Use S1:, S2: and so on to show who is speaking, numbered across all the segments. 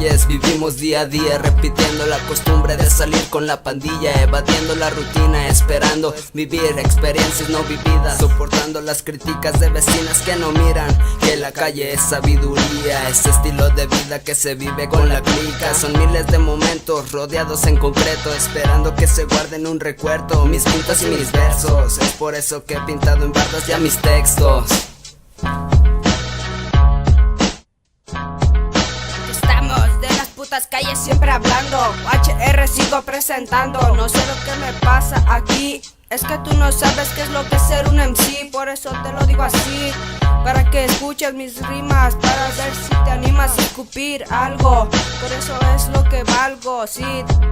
S1: calles, vivimos día a día, repitiendo la costumbre de salir con la pandilla, evadiendo la rutina, esperando vivir experiencias no vividas, soportando las críticas de vecinas que no miran que la calle es sabiduría, este estilo de vida que se vive con la clica. Son miles de momentos rodeados en concreto, esperando que se guarden un recuerdo, mis pintas y mis versos. Es por eso que he pintado en bardas ya mis textos.
S2: Estamos de las putas calles siempre hablando, HR sigo presentando. No sé lo que me pasa aquí, es que tú no sabes qué es lo que es ser un MC. Por eso te lo digo así, para que escuches mis rimas, para ver si te animas a escupir algo. Por eso es lo que valgo, sí,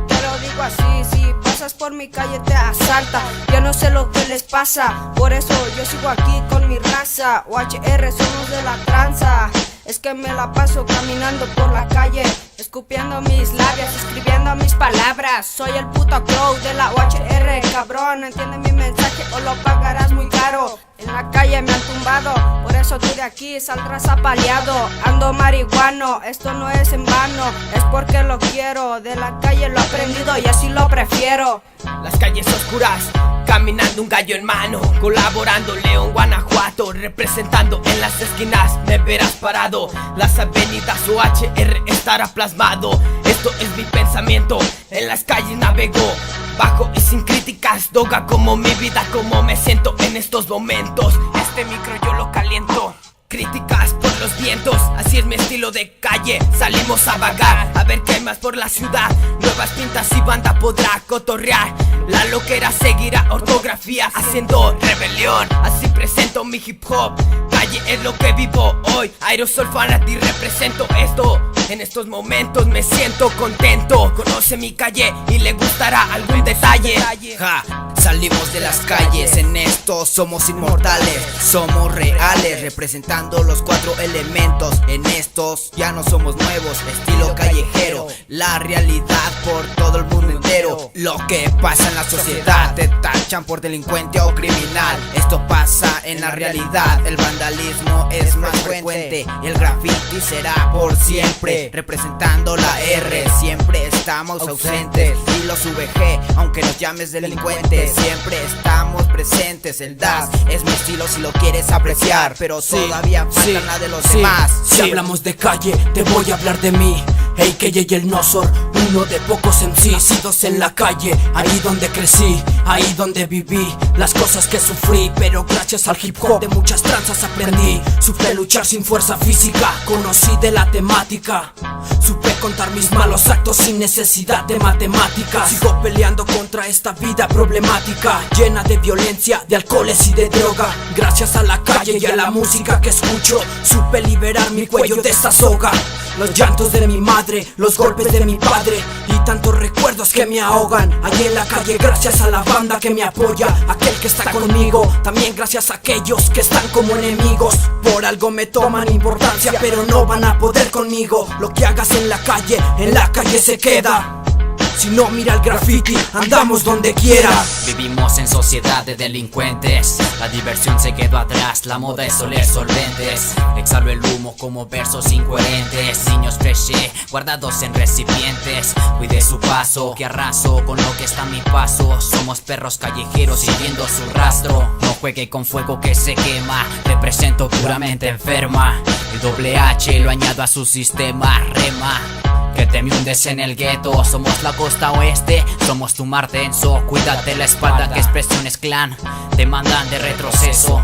S2: te lo digo así. Si pasas por mi calle te asalta, yo no sé lo que les pasa. Por eso yo sigo aquí con mi raza, UHR somos de la tranza. Es que me la paso caminando por la calle, escupiendo mis labios, escribiendo mis palabras. Soy el puto crow de la UHR, cabrón, entiende mi mensaje o lo pagarás muy caro. En la calle me han tumbado, por eso tú de aquí saldrás apaleado. Ando marihuano, esto no es en vano, es porque lo quiero. De la calle lo he aprendido y así lo prefiero.
S3: Las calles oscuras, caminando un gallo en mano, colaborando León, Guanajuato, representando en las esquinas, me verás parado. Las avenidas UHR estará plasmado, esto es mi pensamiento, en las calles navego, bajo y sin críticas, doga como mi vida, como me siento en estos momentos. Este micro yo lo caliento, críticas por los vientos, así es mi estilo de calle. Salimos a vagar, a ver qué hay más por la ciudad. Nuevas pintas y banda podrá cotorrear. La loquera seguirá ortografía, haciendo rebelión. Así presento mi hip hop, calle es lo que vivo hoy. Aerosol Fanatic represento esto. En estos momentos me siento contento. Conoce mi calle y le gustará algún detalle.
S4: Ja, salimos de las calles, en esto somos inmortales, somos reales, representando los 4 elementos. En estos ya no somos nuevos, estilo callejero, la realidad por todo el mundo entero. Lo que pasa en la sociedad, te tachan por delincuente o criminal. Esto pasa en la realidad, el vandalismo es más frecuente y el graffiti será por siempre. Representando la R, siempre estamos ausentes. Y los VG, aunque nos llames delincuentes, siempre estamos presentes. El DAS es mi estilo si lo quieres apreciar, pero todavía falta la de los demás.
S5: Si hablamos de calle, te voy a hablar de mí. AKA y el Nosor, uno de pocos MCs nacidos en la calle, ahí donde crecí, ahí donde viví las cosas que sufrí, pero gracias al hip hop de muchas tranzas aprendí. Supe luchar sin fuerza física, conocí de la temática, supe contar mis malos actos sin necesidad de matemáticas. Sigo peleando contra esta vida problemática, llena de violencia, de alcoholes y de droga. Gracias a la calle y a la música que escucho, supe liberar mi cuello de esta soga. Los llantos de mi madre, los golpes de mi padre y tantos recuerdos que me ahogan. Allí en la calle gracias a la banda que me apoya, aquel que está conmigo, también gracias a aquellos que están como enemigos. Por algo me toman importancia, pero no van a poder conmigo. Lo que hagas en la calle se queda. Si no, mira el graffiti, andamos donde quiera.
S6: Vivimos en sociedad de delincuentes, la diversión se quedó atrás, la moda es oler solventes. Exhalo el humo como versos incoherentes, niños fresh guardados en recipientes. Cuide su paso, que arraso con lo que está a mi paso. Somos perros callejeros siguiendo su rastro. No juegue con fuego que se quema, represento puramente enferma. El doble H lo añado a su sistema, rema. Que te me hundes en el gueto, somos la costa oeste, somos tu mar denso. Cuídate la espalda que expresiones clan te mandan de retroceso.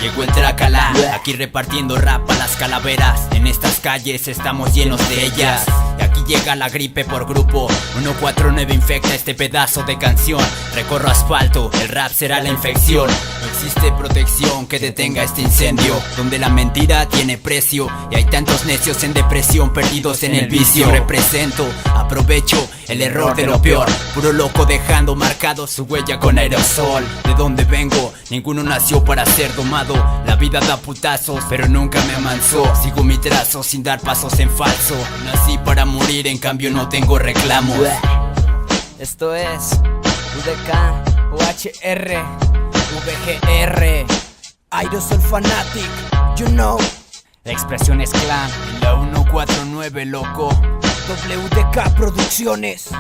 S6: Llegó el Trácala, aquí repartiendo rap a las calaveras. En estas calles estamos llenos de ellas. Y aquí llega la gripe por grupo, 149 infecta este pedazo de canción. Recorro asfalto, el rap será la infección. No existe protección que detenga este incendio, donde la mentira tiene precio y hay tantos necios en depresión perdidos en el vicio. Represento, aprovecho el error de lo peor, puro loco dejando marcado su huella con aerosol. De donde vengo, ninguno nació para ser domado. La vida da putazos, pero nunca me amansó. Sigo mi trazo sin dar pasos en falso. Nací para morir, en cambio no tengo reclamos.
S1: Esto es UDK, UHR, VGR,
S5: Aerosol Fanatic, you know.
S6: Expresiones clan,
S1: la 1
S6: 149, loco.
S5: WDK Producciones.